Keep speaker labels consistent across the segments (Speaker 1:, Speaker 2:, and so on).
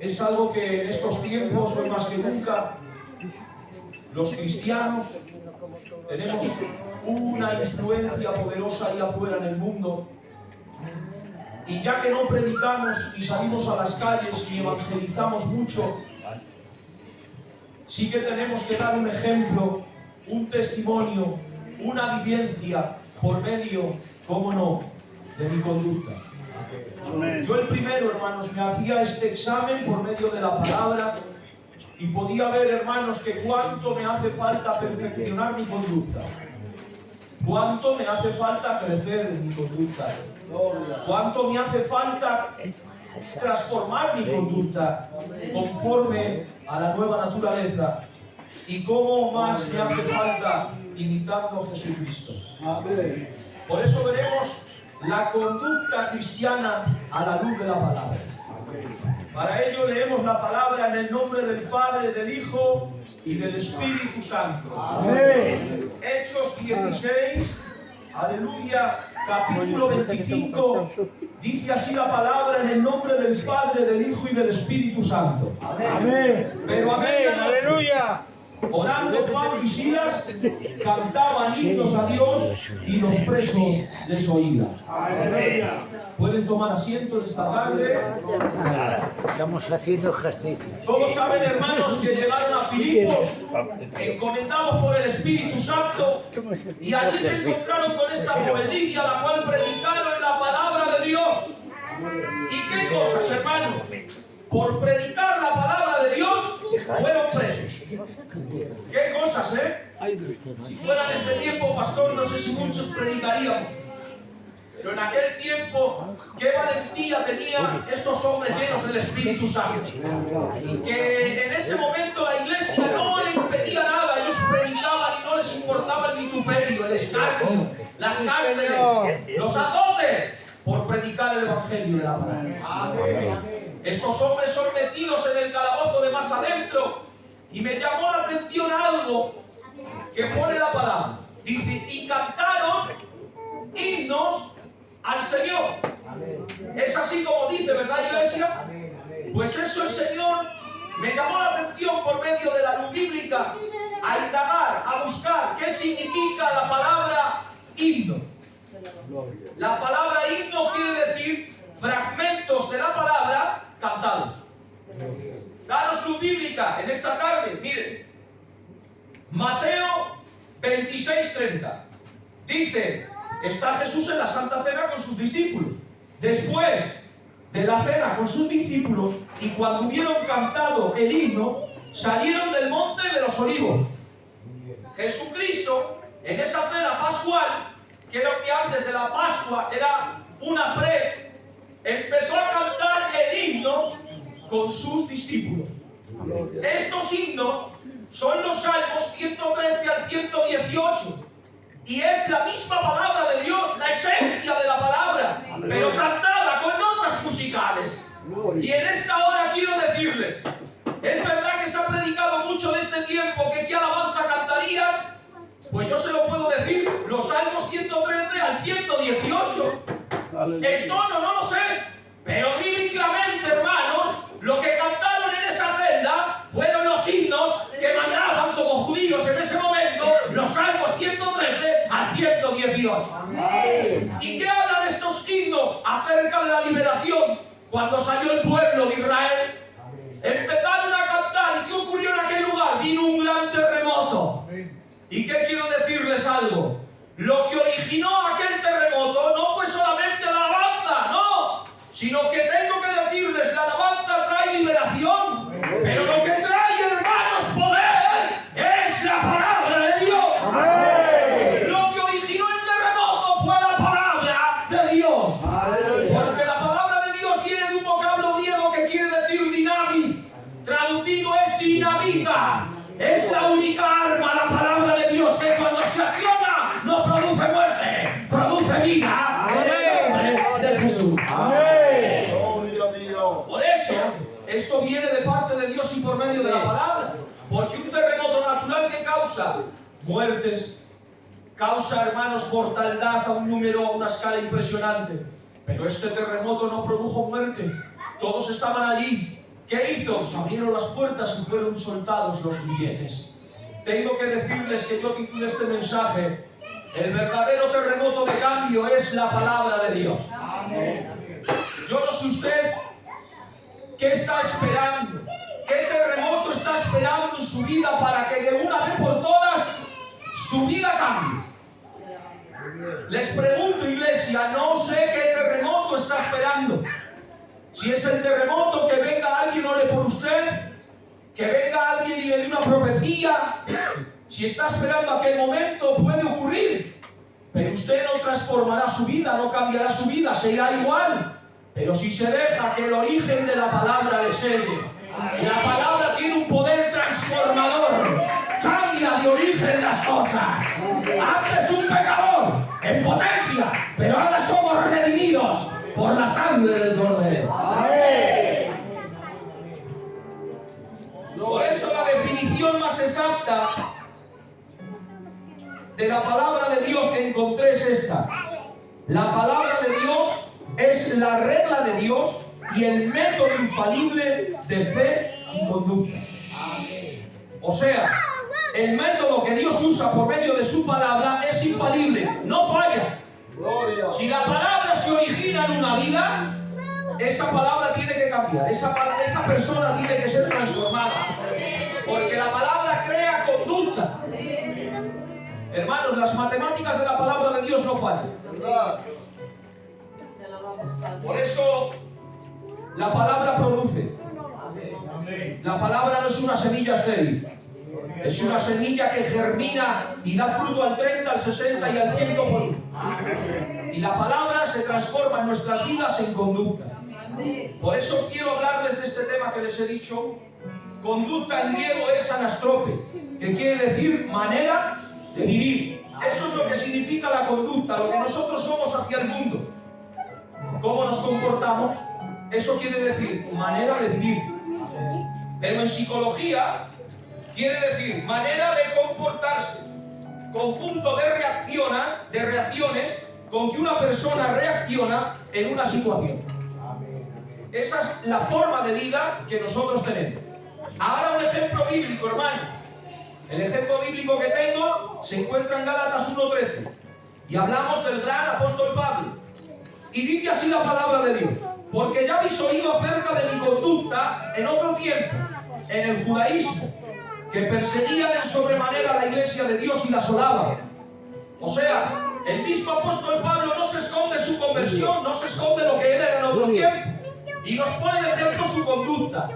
Speaker 1: Es algo que en estos tiempos, hoy más que nunca, los cristianos tenemos una influencia poderosa ahí afuera en el mundo. Y ya que no predicamos y salimos a las calles y evangelizamos mucho, sí que tenemos que dar un ejemplo, un testimonio, una vivencia por medio, cómo no, de mi conducta. Yo el primero, hermanos, me hacía este examen por medio de la palabra y podía ver, hermanos, que cuánto me hace falta perfeccionar mi conducta, cuánto me hace falta crecer en mi conducta, cuánto me hace falta transformar mi conducta conforme a la nueva naturaleza y cómo más me hace falta imitando a Jesucristo. Por eso veremos la conducta cristiana a la luz de la palabra. Para ello leemos la palabra en el nombre del Padre, del Hijo y del Espíritu Santo. Amén. Hechos 16, aleluya, capítulo 25, dice así la palabra en el nombre del Padre, del Hijo y del Espíritu Santo. Amén. Pero amén, aleluya. Orando Pablo y Silas cantaban himnos a Dios y los presos les oían. Pueden tomar asiento en esta tarde.
Speaker 2: Estamos haciendo ejercicio.
Speaker 1: Todos saben, hermanos, que llegaron a Filipos, encomendados por el Espíritu Santo, y allí se encontraron con esta joven Lidia, la cual predicaron la palabra de Dios. ¿Y qué cosas, hermanos? Por predicar la palabra de Dios, fueron presos. ¿Qué cosas, Si fuera en este tiempo, pastor, no sé si muchos predicaríamos. Pero en aquel tiempo, qué valentía tenían estos hombres llenos del Espíritu Santo. Que en ese momento la iglesia no le impedía nada. Ellos predicaban y no les importaba el vituperio, el escarnio, las cárceles, los azotes, por predicar el Evangelio de la palabra. Estos hombres son metidos en el calabozo de más adentro. Y me llamó la atención algo que pone la palabra. Dice, y cantaron himnos al Señor. Es así como dice, ¿verdad, iglesia? Pues eso el Señor me llamó la atención por medio de la luz bíblica a indagar, a buscar qué significa la palabra himno. La palabra himno quiere decir fragmentos de la palabra cantados. Daros luz bíblica en esta tarde, miren. Mateo 26:30. Dice, está Jesús en la Santa Cena con sus discípulos. Después de la cena con sus discípulos, y cuando hubieron cantado el himno, salieron del monte de los olivos. Jesucristo, en esa cena pascual, que era un día antes de la Pascua, era una empezó a cantar el himno con sus discípulos. Estos himnos son los salmos 113 al 118 y es la misma palabra de Dios, la esencia de la palabra, pero cantada con notas musicales. Y en esta hora quiero decirles, es verdad que se ha predicado mucho de este tiempo que qué alabanza cantarían. Pues yo se lo puedo decir, los salmos 113 al 118. El tono no lo sé, pero bíblicamente, hermanos, lo que cantaron en esa celda fueron los himnos que mandaban como judíos en ese momento, los salmos 113 al 118. ¿Y qué hablan estos himnos acerca de la liberación cuando salió el pueblo de Israel? Empezaron a cantar, ¿y qué ocurrió en aquel lugar? Vino un gran terremoto. ¿Y qué quiero decirles algo? Lo que originó aquel terremoto no fue solamente la alabanza, no, sino que tengo que decirles, la alabanza trae liberación, pero lo que trae, hermanos, poder es la palabra de Dios. ¡Amén! Lo que originó el terremoto fue la palabra de Dios. ¡Amén! Porque la palabra de Dios viene de un vocablo griego que quiere decir dinamis, traducido es dinamita. Es la única arma, la palabra de Dios, que cuando se acciona no produce muerte, produce vida. En el nombre de Jesús. Amén. Por eso, esto viene de parte de Dios y por medio de la palabra. Porque un terremoto natural, ¿qué causa? Muertes. Causa, hermanos, mortalidad a un número, a una escala impresionante. Pero este terremoto no produjo muerte. Todos estaban allí. ¿Qué hizo? Se abrieron las puertas y fueron soltados los billetes. Tengo que decirles que yo titulé este mensaje: el verdadero terremoto de cambio es la palabra de Dios. Yo no sé usted qué está esperando, qué terremoto está esperando en su vida para que de una vez por todas su vida cambie. Les pregunto, iglesia, no sé qué terremoto está esperando. Si es el terremoto que venga alguien ore por usted, que venga alguien y le dé una profecía, si está esperando aquel momento, puede ocurrir. Pero usted no transformará su vida, no cambiará su vida, se irá igual. Pero si se deja que el origen de la palabra le selle, la palabra tiene un poder transformador, cambia de origen las cosas. Antes un pecador en potencia, pero ahora somos redimidos por la sangre del Cordero. Por eso la definición más exacta de la palabra de Dios que encontré es esta: la palabra de Dios es la regla de Dios y el método infalible de fe y conducta. O sea, el método que Dios usa por medio de su palabra es infalible, no falla. Si la palabra se origina en una vida, esa palabra tiene que cambiar, esa persona tiene que ser transformada, porque la palabra crea conducta. Hermanos, las matemáticas de la palabra de Dios no fallan. Por eso la palabra produce. La palabra no es una semilla estéril, es una semilla que germina y da fruto al 30, al 60 y al 100 por uno. Y la palabra se transforma en nuestras vidas en conducta. Por eso quiero hablarles de este tema que les he dicho. Conducta en griego es anastrope, que quiere decir manera de vivir. Eso es lo que significa la conducta, lo que nosotros somos hacia el mundo. ¿Cómo nos comportamos? Eso quiere decir manera de vivir. Pero en psicología quiere decir manera de comportarse, conjunto de reacciones con que una persona reacciona en una situación. Esa es la forma de vida que nosotros tenemos. Ahora un ejemplo bíblico, hermanos. El ejemplo bíblico que tengo se encuentra en Gálatas 1:13 y hablamos del gran apóstol Pablo. Y dice así la palabra de Dios: porque ya habéis oído acerca de mi conducta en otro tiempo, en el judaísmo, que perseguían en sobremanera la iglesia de Dios y la asolaban. O sea, el mismo apóstol Pablo no se esconde su conversión, no se esconde lo que él era en otro tiempo, y nos pone de ejemplo su conducta,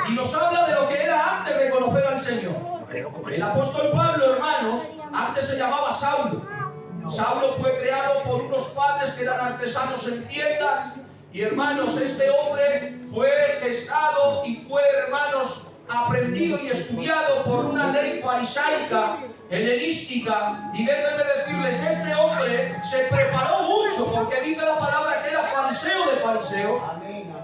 Speaker 1: y nos habla de lo que era antes de conocer al Señor. El apóstol Pablo, hermanos, antes se llamaba Saulo. Saulo fue creado por unos padres que eran artesanos en tiendas, y hermanos, este hombre fue gestado y fue, hermanos, aprendido y estudiado por una ley farisaica, helenística, y déjenme decirles, este hombre se preparó mucho, porque dice la palabra que era fariseo de fariseos.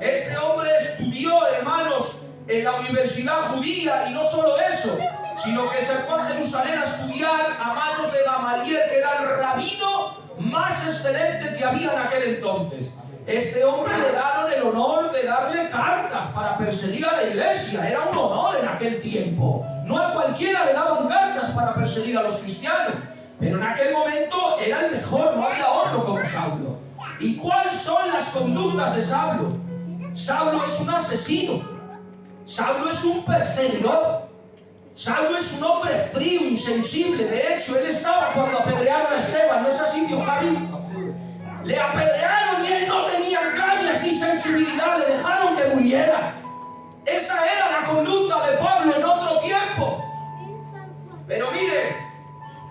Speaker 1: Este hombre estudió, hermanos, en la universidad judía, y no solo eso, sino que se fue a Jerusalén a estudiar a manos de Gamaliel, que era el rabino más excelente que había en aquel entonces. Este hombre le dieron el honor de darle cartas para perseguir a la iglesia. Era un honor en aquel tiempo. No a cualquiera le daban cartas para perseguir a los cristianos, pero en aquel momento era el mejor, no había otro como Saulo. ¿Y cuáles son las conductas de Saulo? Saulo es un asesino. Saulo es un perseguidor. Saulo es un hombre frío, insensible. De hecho, él estaba cuando apedrearon a Esteban. ¿No es así, tío Javi? Le apedrearon y él no tenía cañas ni sensibilidad. Le dejaron que muriera. Esa era la conducta de Pablo en otro tiempo. Pero mire,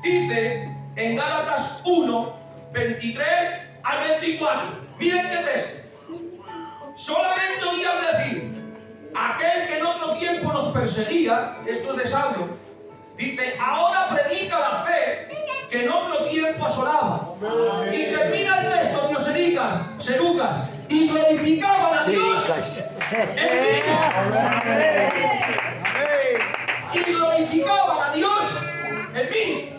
Speaker 1: dice en Gálatas 1, 23 al 24. Miren qué texto. Solamente oían decir: aquel que en otro tiempo nos perseguía, esto es de Saulo, dice, ahora predica la fe que en otro tiempo asolaba. Y termina el texto, Diosericas, Serucas, y glorificaban a Dios en mí. Y glorificaban a Dios en mí.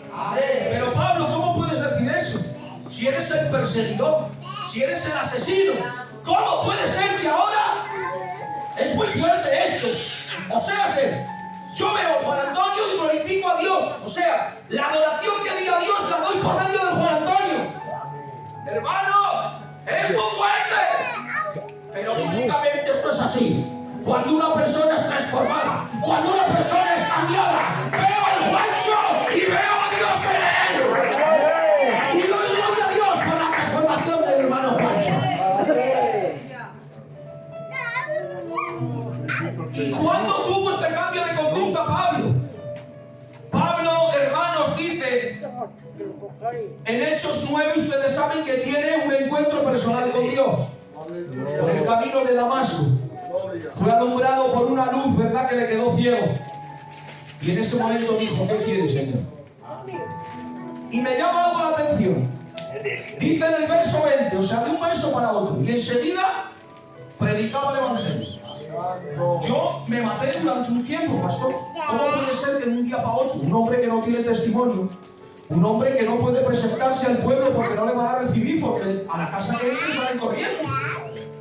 Speaker 1: Pero Pablo, ¿cómo puedes decir eso? Si eres el perseguidor, si eres el asesino, ¿cómo puede ser que ahora? Es muy fuerte. sucede esto. O sea, yo veo a Juan Antonio y glorifico a Dios. O sea, la adoración que di a Dios la doy por medio de Juan Antonio. Hermano, es muy fuerte. Pero bíblicamente esto es así. Cuando una persona es transformada, cuando una persona es cambiada, veo al Juancho y veo a Dios en él. Y doy gloria a Dios por la transformación del hermano Juancho. ¿Y cuándo tuvo este cambio de conducta Pablo? Pablo, hermanos, dice en Hechos 9, ustedes saben que tiene un encuentro personal con Dios. Por el camino de Damasco. Fue alumbrado por una luz, ¿verdad? Que le quedó ciego. Y en ese momento dijo, ¿qué quieres, Señor? Y me llama algo la atención. Dice en el verso 20, o sea, de un verso para otro. Y enseguida predicaba el Evangelio. Yo me maté durante un tiempo, pastor. ¿Cómo puede ser que de un día para otro, un hombre que no tiene testimonio, un hombre que no puede presentarse al pueblo porque no le van a recibir, porque a la casa que entre sale corriendo?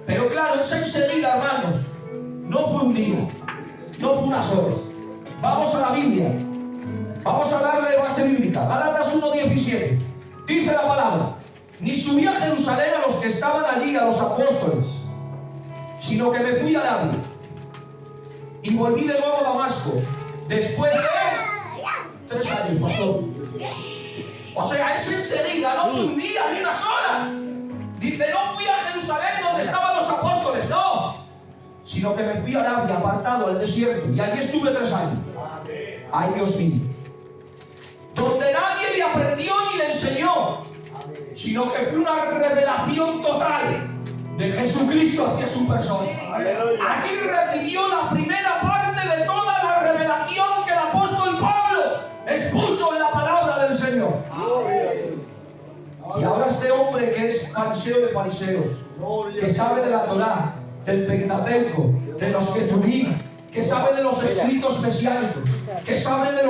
Speaker 1: Pero claro, esa enseguida, hermanos, no fue un día, no fue unas horas. Vamos a la Biblia. Vamos a darle base bíblica. Gálatas 1:17. Dice la palabra: ni subí a Jerusalén a los que estaban allí, a los apóstoles, sino que me fui a Arabia y volví de nuevo a Damasco después de 3 años, pastor. O sea, es enseguida, no fue un día ni unas horas. Dice, no fui a Jerusalén donde estaban los apóstoles, no, sino que me fui a Arabia, apartado al desierto, y allí estuve 3 años. Ay, Dios mío. Donde nadie le aprendió ni le enseñó, sino que fue una revelación total de Jesucristo hacia su persona. Aquí recibió la primera parte de toda la revelación que el apóstol Pablo expuso en la palabra del Señor. Y ahora este hombre que es fariseo de fariseos, que sabe de la Torá, del Pentateuco, de los Ketubim, que sabe de los escritos mesiánicos, que sabe de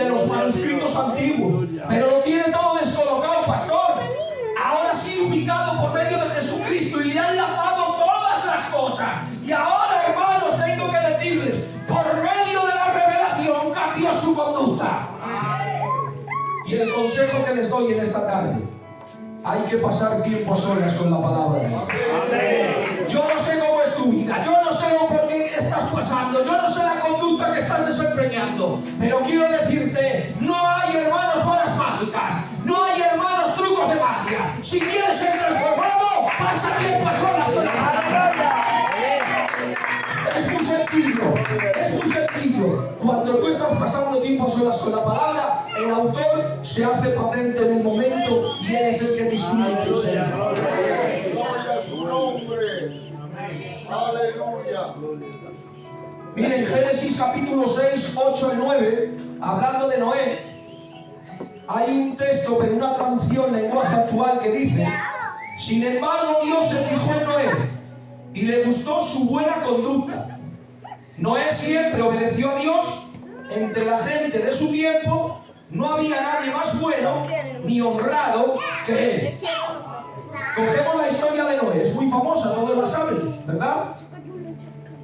Speaker 1: los manuscritos antiguos, pero lo tiene todo descolocado, pastor. Ahora sí ubicado por medio de Jesucristo y le han lanzado todas las cosas. Y ahora, hermanos, tengo que decirles, por medio de la revelación cambió su conducta. Y el consejo que les doy en esta tarde: hay que pasar tiempo a solas con la palabra de Dios. Yo no sé cómo es tu vida, yo no sé por qué estás pasando, yo no sé la conducta que estás desempeñando, pero quiero decirte, no hay, hermanos, balas mágicas, no hay, hermanos, trucos de magia. Si quieres ser transformado, pasa tiempo a solas con la palabra. Es muy sencillo, es muy sencillo. Cuando tú estás pasando tiempo a solas con la palabra, el autor se hace patente en el momento y él es el que disfruta y te enseña.
Speaker 3: Gloria a su nombre. Aleluya.
Speaker 1: Miren, Génesis capítulo 6, 8 y 9, hablando de Noé, hay un texto, pero una traducción, lenguaje actual, que dice: sin embargo, Dios se fijó en Noé y le gustó su buena conducta. Noé siempre obedeció a Dios. Entre la gente de su tiempo no había nadie más bueno ni honrado que él. Cogemos la historia de Noé, es muy famosa, todos la saben, ¿verdad?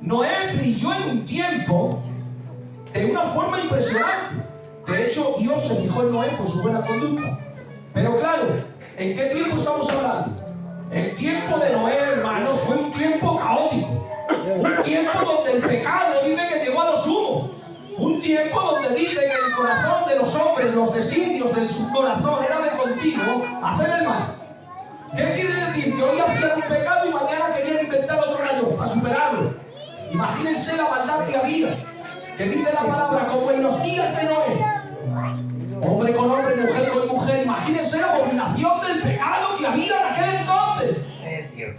Speaker 1: Noé brilló en un tiempo de una forma impresionante. De hecho, Dios se fijó en Noé por su buena conducta. Pero claro, ¿en qué tiempo estamos hablando? El tiempo de Noé, hermanos, fue un tiempo caótico. Un tiempo donde el pecado dice que llegó a lo sumo. Un tiempo donde dice que el corazón de los hombres, los designios de su corazón era de continuo hacer el mal. ¿Qué quiere decir? Que hoy hacían un pecado y mañana querían inventar otro mayor para superarlo. Imagínense la maldad que había. Que dice la palabra, como en los días de Noé. Hombre con hombre, mujer con mujer. Imagínense la abominación del pecado que había en aquel entonces.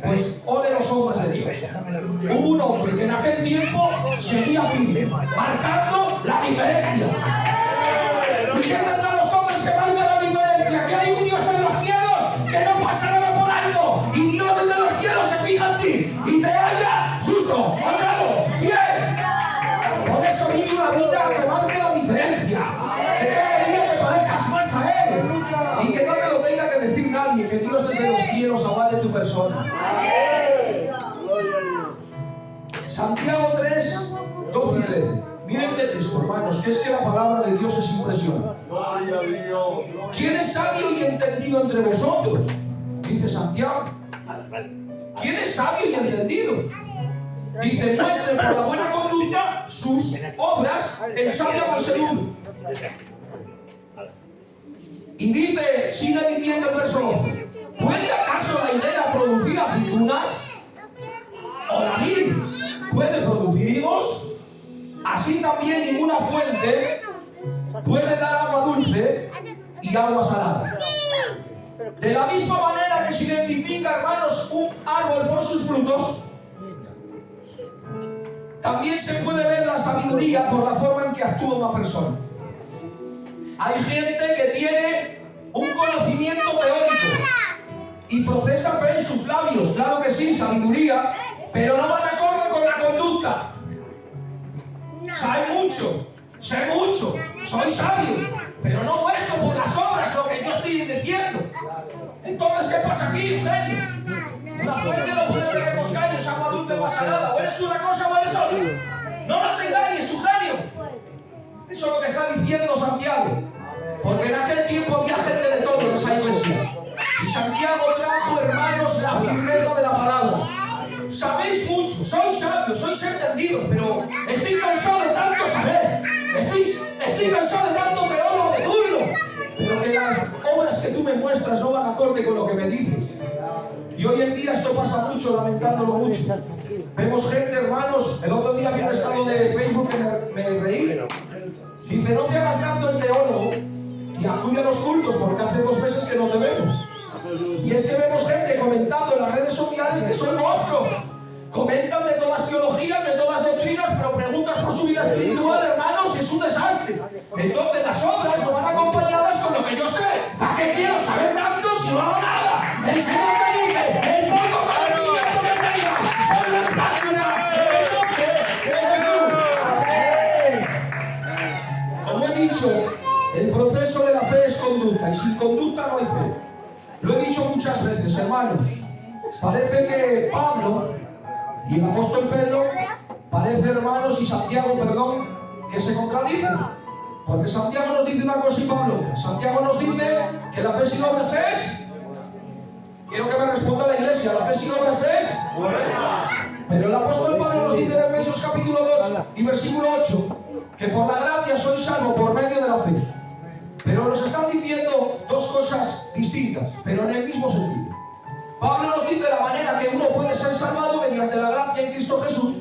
Speaker 1: Pues ole los hombres de Dios. Hubo un hombre que en aquel tiempo seguía firme, marcando la diferencia. ¿Y qué tendrán los hombres que marcan la diferencia? Que hay un Dios en los cielos que no pasa nada por alto. Y Dios desde los cielos se fija en ti y te halla justo, honrado, fiel. Por eso vive una vida que marque la diferencia. Que cada día te parezcas más a Él. Y que no te lo tenga que decir nadie. Que Dios desde los cielos persona. Santiago 3, 13. Miren qué texto, hermanos, que es que la palabra de Dios es impresionante.
Speaker 3: Gloria a Dios.
Speaker 1: ¿Quién es sabio y entendido entre vosotros? Dice Santiago. ¿Quién es sabio y entendido? Dice, muestre por la buena conducta sus obras en sabia mansedumbre. Y dice, sigue diciendo el verso 12, ¿puede acaso la higuera producir aceitunas? ¿O la vid puede producir higos? Así también ninguna fuente puede dar agua dulce y agua salada. De la misma manera que se identifica, hermanos, un árbol por sus frutos, también se puede ver la sabiduría por la forma en que actúa una persona. Hay gente que tiene un conocimiento teórico y procesa fe en sus labios, claro que sí, sabiduría, pero no van acorde con la conducta. Sé mucho, soy sabio, pero no muestro por las obras lo que yo estoy diciendo. Entonces, ¿qué pasa aquí, Eugenio? Una fuente no puede tener dos caños, agua dulce o salada. O eres una cosa o eres otra. No nos engañes, Eugenio. Eso es lo que está diciendo Santiago. Porque en aquel tiempo había gente de todo en esa iglesia. Y Santiago trajo, hermanos, la firmeza de la palabra. Sabéis mucho, sois sabios, sois entendidos, pero estoy cansado de tanto saber. Estoy cansado de tanto teólogo de turno. Pero que las obras que tú me muestras no van acorde con lo que me dices. Y hoy en día esto pasa mucho, lamentándolo mucho. Vemos gente, hermanos, el otro día vi un estado de Facebook que me reí. Dice, no te hagas tanto el teólogo y acude a los cultos porque hace 2 meses que no te vemos. Y es que vemos gente comentando en las redes sociales que son monstruos. Comentan de todas teologías, de todas doctrinas, pero preguntas por su vida espiritual, hermanos, y es un desastre. Entonces las obras no van acompañadas con lo que yo sé. ¿Para qué quiero saber tanto si no hago nada? El Señor me dice, el poco conocimiento que tengas, ponlo en práctica, en el nombre de Jesús. Como he dicho, el proceso de la fe es conducta, y sin conducta no hay fe. Lo he dicho muchas veces, hermanos. Parece que Pablo y el apóstol Pedro, parece, hermanos, y Santiago, perdón, que se contradicen. Porque Santiago nos dice una cosa y Pablo otra. Santiago nos dice que la fe sin obras es... Quiero que me responda la iglesia, la fe sin obras es... Pero el apóstol Pablo nos dice en Efesios capítulo 2 y versículo 8 que por la gracia sois salvos por medio de la fe. Pero nos están diciendo 2 cosas distintas, pero en el mismo sentido. Pablo nos dice la manera que uno puede ser salvado mediante la gracia en Cristo Jesús.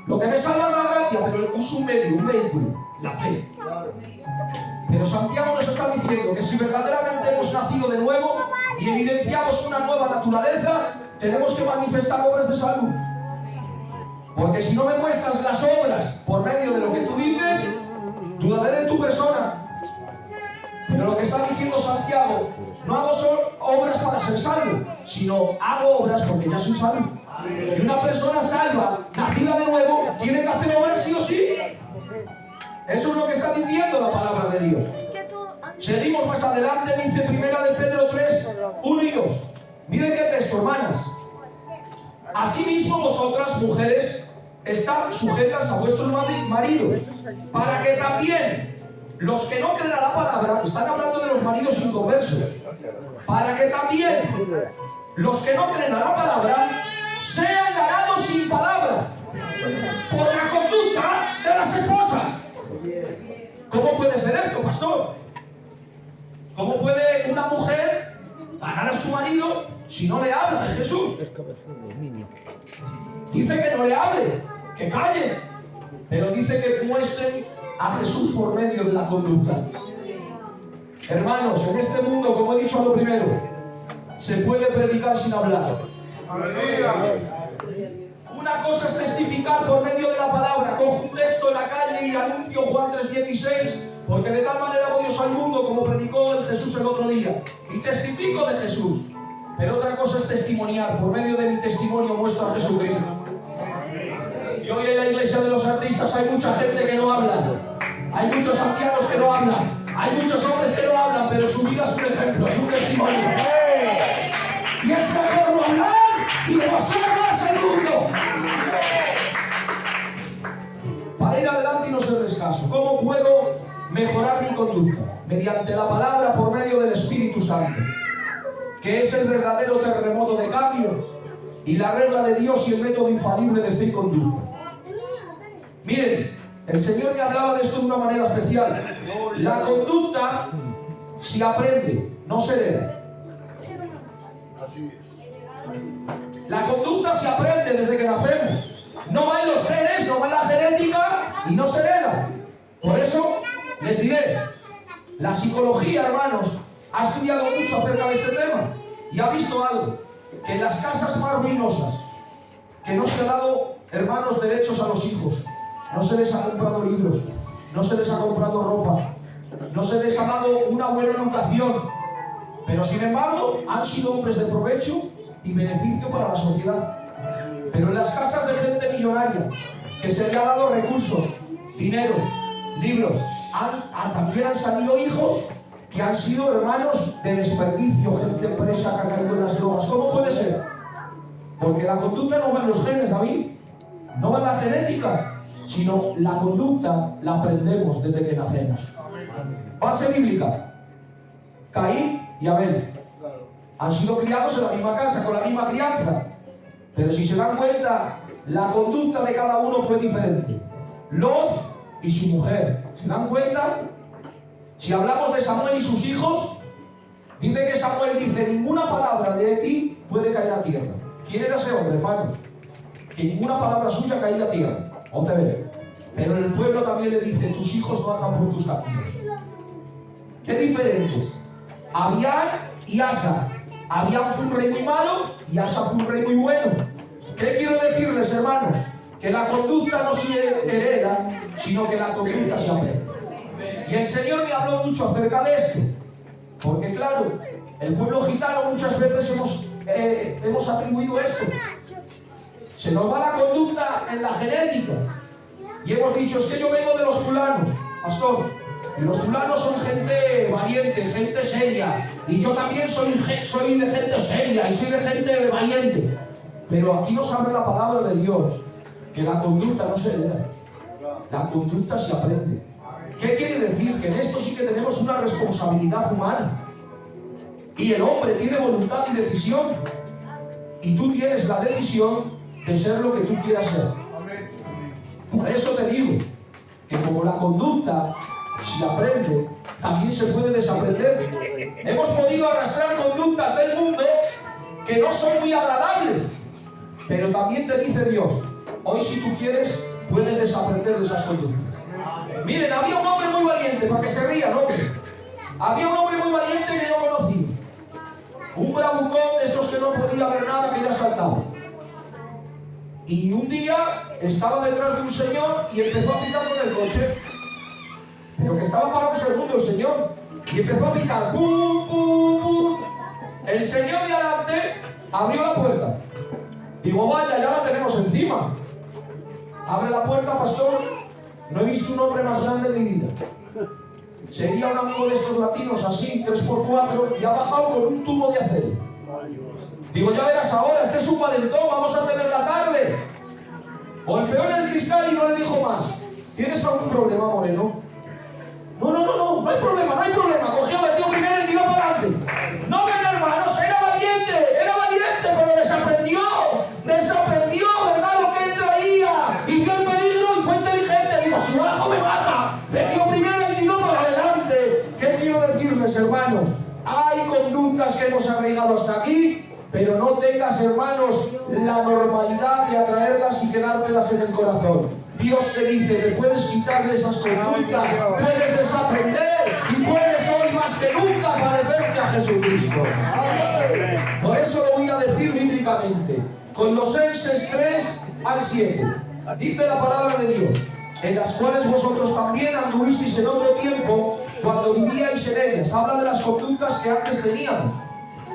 Speaker 1: Lo que me salva es la gracia, pero es un medio, un vehículo, la fe. Pero Santiago nos está diciendo que si verdaderamente hemos nacido de nuevo y evidenciamos una nueva naturaleza, tenemos que manifestar obras de salud. Porque si no me muestras las obras por medio de lo que tú dices, dudaré de tu persona. Pero lo que está diciendo Santiago, no hago solo obras para ser salvo, sino hago obras porque ya soy salvo. Y una persona salva, nacida de nuevo, tiene que hacer obras sí o sí. Eso es lo que está diciendo la palabra de Dios. Seguimos más adelante, dice 1 de Pedro 3, 1 y 2. Miren qué texto, hermanas. Asimismo vosotras, mujeres, estad sujetas a vuestros maridos, para que también los que no creen a la palabra, están hablando de los maridos inconversos, para que también los que no creen a la palabra sean ganados sin palabra por la conducta de las esposas. ¿Cómo puede ser esto, pastor? ¿Cómo puede una mujer ganar a su marido si no le habla de Jesús? Dice que no le hable, que calle, pero dice que muestren a Jesús por medio de la conducta. Hermanos, en este mundo, como he dicho a lo primero, se puede predicar sin hablar. Una cosa es testificar por medio de la palabra, cojo un texto en la calle y anuncio Juan 3:16, porque de tal manera amó Dios al mundo como predicó el Jesús el otro día, y testifico de Jesús. Pero otra cosa es testimoniar, por medio de mi testimonio muestro a Jesucristo. Y hoy en la iglesia de los artistas hay mucha gente que no habla, hay muchos ancianos que no hablan, hay muchos hombres que no hablan, pero su vida es un ejemplo, es un testimonio. Y es mejor no hablar y demostrar más al mundo. para ir adelante y no ser escaso. ¿Cómo puedo mejorar mi conducta? Mediante la palabra, por medio del Espíritu Santo, que es el verdadero terremoto de cambio y la regla de Dios y el método infalible de fe y conducta. Miren, el Señor me hablaba de esto de una manera especial. La conducta se aprende, no se hereda.
Speaker 3: Así es.
Speaker 1: La conducta se aprende desde que nacemos. No va en los genes, no va en la genética y no se hereda. Por eso les diré, la psicología, hermanos, ha estudiado mucho acerca de este tema y ha visto algo, que en las casas más ruinosas, que no se ha dado, hermanos, derechos a los hijos, no se les ha comprado libros, no se les ha comprado ropa, no se les ha dado una buena educación, pero sin embargo han sido hombres de provecho y beneficio para la sociedad. Pero en las casas de gente millonaria, que se le ha dado recursos, dinero, libros, también han salido hijos que han sido hermanos de desperdicio, gente presa que ha caído en las drogas. ¿Cómo puede ser? Porque la conducta no va en los genes, David, no va en la genética, sino la conducta la aprendemos desde que nacemos. Base bíblica: Caín y Abel han sido criados en la misma casa, con la misma crianza, pero si se dan cuenta, la conducta de cada uno fue diferente. Lot y su mujer, ¿se dan cuenta? Si hablamos de Samuel y sus hijos, dice que Samuel dice: ninguna palabra de ti puede caer a tierra. ¿Quién era ese hombre, hermanos? Que ninguna palabra suya caía a tierra. No te veré. Pero el pueblo también le dice: tus hijos no andan por tus caminos. ¿Qué diferentes? Abián y Asa. Abián fue un rey muy malo y Asa fue un rey muy bueno. ¿Qué quiero decirles, hermanos? Que la conducta no se hereda, sino que la conducta se aprende. Y el Señor me habló mucho acerca de esto, porque claro, el pueblo gitano muchas veces hemos atribuido esto. Se nos va la conducta en la genética y hemos dicho: es que yo vengo de los fulanos, pastor, y los fulanos son gente valiente, gente seria, y yo también soy de gente seria y soy de gente valiente. Pero aquí nos habla la palabra de Dios, que la conducta no se hereda, la conducta se aprende. ¿Qué quiere decir? Que en esto sí que tenemos una responsabilidad humana. Y el hombre tiene voluntad y decisión. Y tú tienes la decisión de ser lo que tú quieras ser. Por eso te digo que como la conducta se aprende, también se puede desaprender. Hemos podido arrastrar conductas del mundo que no son muy agradables. Pero también te dice Dios: hoy, si tú quieres, puedes desaprender de esas conductas. Miren, había un hombre muy valiente, para que se rían, hombre. Había un hombre muy valiente que yo conocí. Un bravucón de estos que no podía ver nada, que ya saltaba. Y un día estaba detrás de un señor y empezó a pitar con el coche. Pero que estaba para un segundo el señor. Y empezó a pitar. ¡Pum, pum, pum! El señor de adelante abrió la puerta. Digo: vaya, ya la tenemos encima. Abre la puerta, pastor. No he visto un hombre más grande en mi vida. Sería un amigo de estos latinos, así, 3x4, y ha bajado con un tubo de acero. Digo: ya verás ahora, este es un valentón, vamos a tener la tarde. Golpeó en el cristal y no le dijo más. ¿Tienes algún problema, moreno? No hay problema, no hay problema. Cogió, metió primero y tiró para adelante. No, ven, hermanos, era valiente, pero desaprendió, ¿verdad? Lo que él traía, y vio el peligro y fue inteligente. Digo: si bajo me mata. Metió primero y tiró para adelante. ¿Qué quiero decirles, hermanos? Hay conductas que hemos arraigado hasta aquí, pero no tengas, hermanos, la normalidad de atraerlas y quedártelas en el corazón. Dios te dice: te puedes quitar de esas conductas, puedes desaprender y puedes hoy más que nunca parecerte a Jesucristo. Por eso lo voy a decir bíblicamente. Colosenses 3 al 7. Dice la palabra de Dios: en las cuales vosotros también anduvisteis en otro tiempo cuando vivíais en ellas. Habla de las conductas que antes teníamos.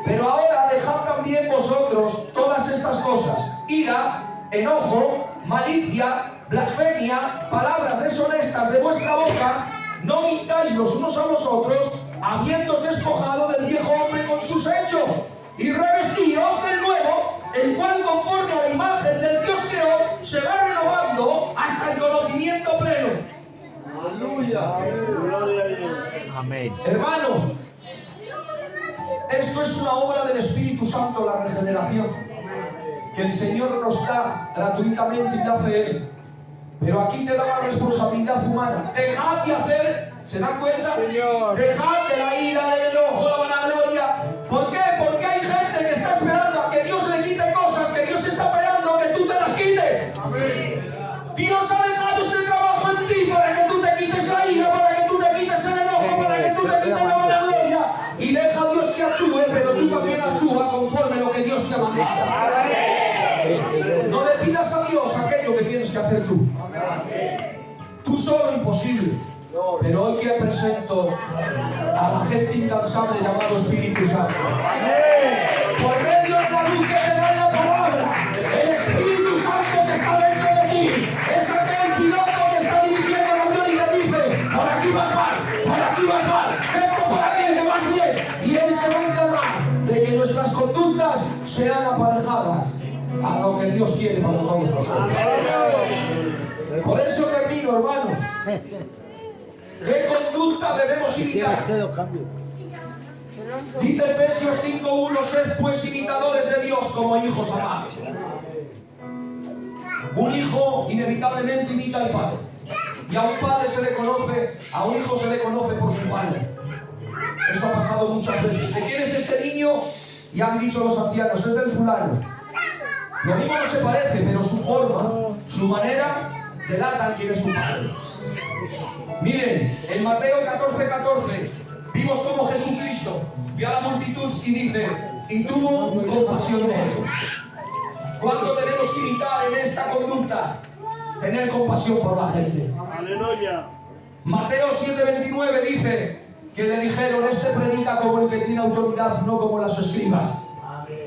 Speaker 1: Pero ahora dejad también vosotros todas estas cosas: ira, enojo, malicia, blasfemia, palabras deshonestas de vuestra boca. No mintáis los unos a los otros, habiéndoos despojado del viejo hombre con sus hechos, y revestíos del nuevo, el cual conforme a la imagen del que os creó, se va renovando hasta el conocimiento pleno.
Speaker 3: Aleluya. Gloria a Dios.
Speaker 2: Amén.
Speaker 1: Hermanos, esto es una obra del Espíritu Santo, la regeneración, que el Señor nos da gratuitamente y la hace Él. Pero aquí te da la responsabilidad humana. Dejad de hacer, ¿se dan cuenta?
Speaker 3: Señor.
Speaker 1: Dejad de la ira, del enojo, la vanagloria. ¿Por qué? Porque hay gente que está esperando a que Dios le quite cosas, que Dios está esperando que tú te las quites.
Speaker 3: Amén.
Speaker 1: Dios ha dejado este trabajo en ti para que tú te quites la ira, para que tú te quites el enojo, para que tú te quites la vanagloria. Y deja a Dios que actúe, pero tú también actúa conforme lo que Dios te ha mandado. No le pidas a Dios aquello que tienes que hacer tú. Tú solo imposible. Pero hoy que presento a la gente incansable llamado Espíritu Santo. Por medio de la luz que te da la palabra, el Espíritu Santo que está dentro de ti es aquel piloto que está dirigiendo el avión y te dice: por aquí vas mal, vete por aquí que vas bien. Y Él se va a encargar de que nuestras conductas sean aparejadas a lo que Dios quiere para todos nosotros. Por eso termino, hermanos. ¿Qué conducta debemos imitar? Dice Efesios 5:1: sed pues imitadores de Dios como hijos amados. Un hijo inevitablemente imita al padre. Y a un padre se le conoce, a un hijo se le conoce por su padre. Eso ha pasado muchas veces. ¿De quién es este niño? Y han dicho los ancianos: es del fulano. Lo mismo no se parece, pero su forma, su manera, delatan quién es su padre. Miren, en Mateo 14:14 vimos como Jesucristo vio a la multitud y dice: y tuvo compasión de ellos. ¿Cuánto tenemos que imitar en esta conducta? Tener compasión por la gente.
Speaker 3: Aleluya.
Speaker 1: Mateo 7:29 dice que le dijeron: este predica como el que tiene autoridad, no como las escribas.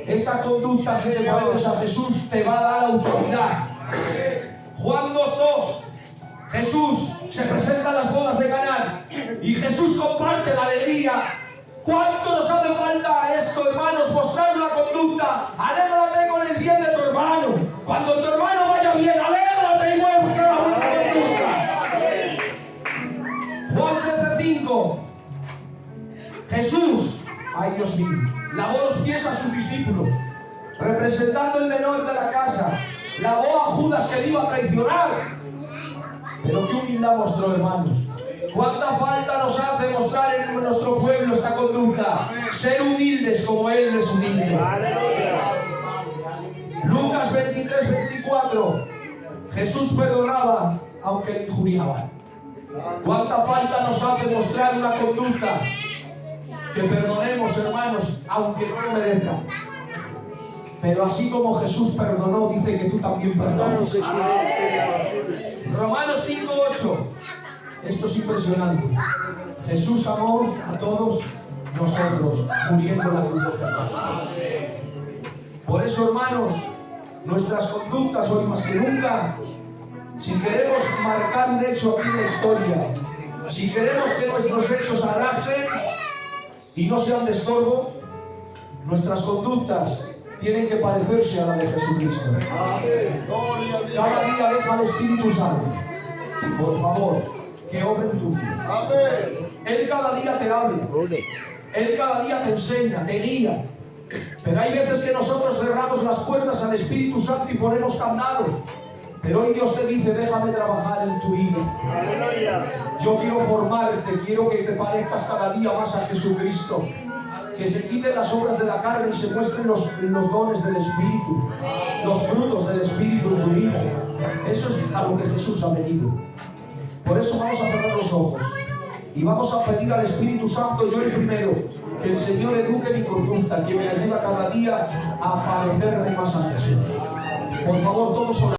Speaker 1: Esa conducta, si te pareces a Jesús, te va a dar autoridad. Juan 2:2. Jesús se presenta a las bodas de Canaán y Jesús comparte la alegría. ¿Cuánto nos hace falta esto, hermanos? Mostrar una conducta. Alégrate con el bien de tu hermano. Cuando tu hermano vaya bien, alégrate y muestra una buena conducta. Juan 13:5. Jesús, ay Dios mío, lavó los pies a sus discípulos, representando el menor de la casa. Lavó a Judas, que le iba a traicionar. Pero qué humildad mostró, hermanos. Cuánta falta nos hace mostrar en nuestro pueblo esta conducta. Ser humildes como Él es humilde. Lucas 23:24. Jesús perdonaba aunque le injuriaban. Cuánta falta nos hace mostrar una conducta que perdonemos, hermanos, aunque no lo merezcan. Pero así como Jesús perdonó, dice que tú también perdones. Romanos 5:8. Esto es impresionante. Jesús amó a todos nosotros, muriendo en la cruz del Calvario. Por eso, hermanos, nuestras conductas hoy más que nunca, si queremos marcar un hecho aquí en la historia, si queremos que nuestros hechos arrastren y no sean de estorbo, nuestras conductas tienen que parecerse a la de Jesucristo. Cada día deja al Espíritu Santo, por favor, que obre en tu vida. Él cada día te habla, Él cada día te enseña, te guía. Pero hay veces que nosotros cerramos las puertas al Espíritu Santo y ponemos candados. Pero hoy Dios te dice: déjame trabajar en tu vida. Yo quiero formarte, quiero que te parezcas cada día más a Jesucristo. Que se quiten las obras de la carne y se muestren los dones del Espíritu, los frutos del Espíritu en tu vida. Eso es a lo que Jesús ha venido. Por eso vamos a cerrar los ojos y vamos a pedir al Espíritu Santo, yo el primero, que el Señor eduque mi conducta, que me ayude cada día a parecerme más a Jesús. Por favor, todos oramos.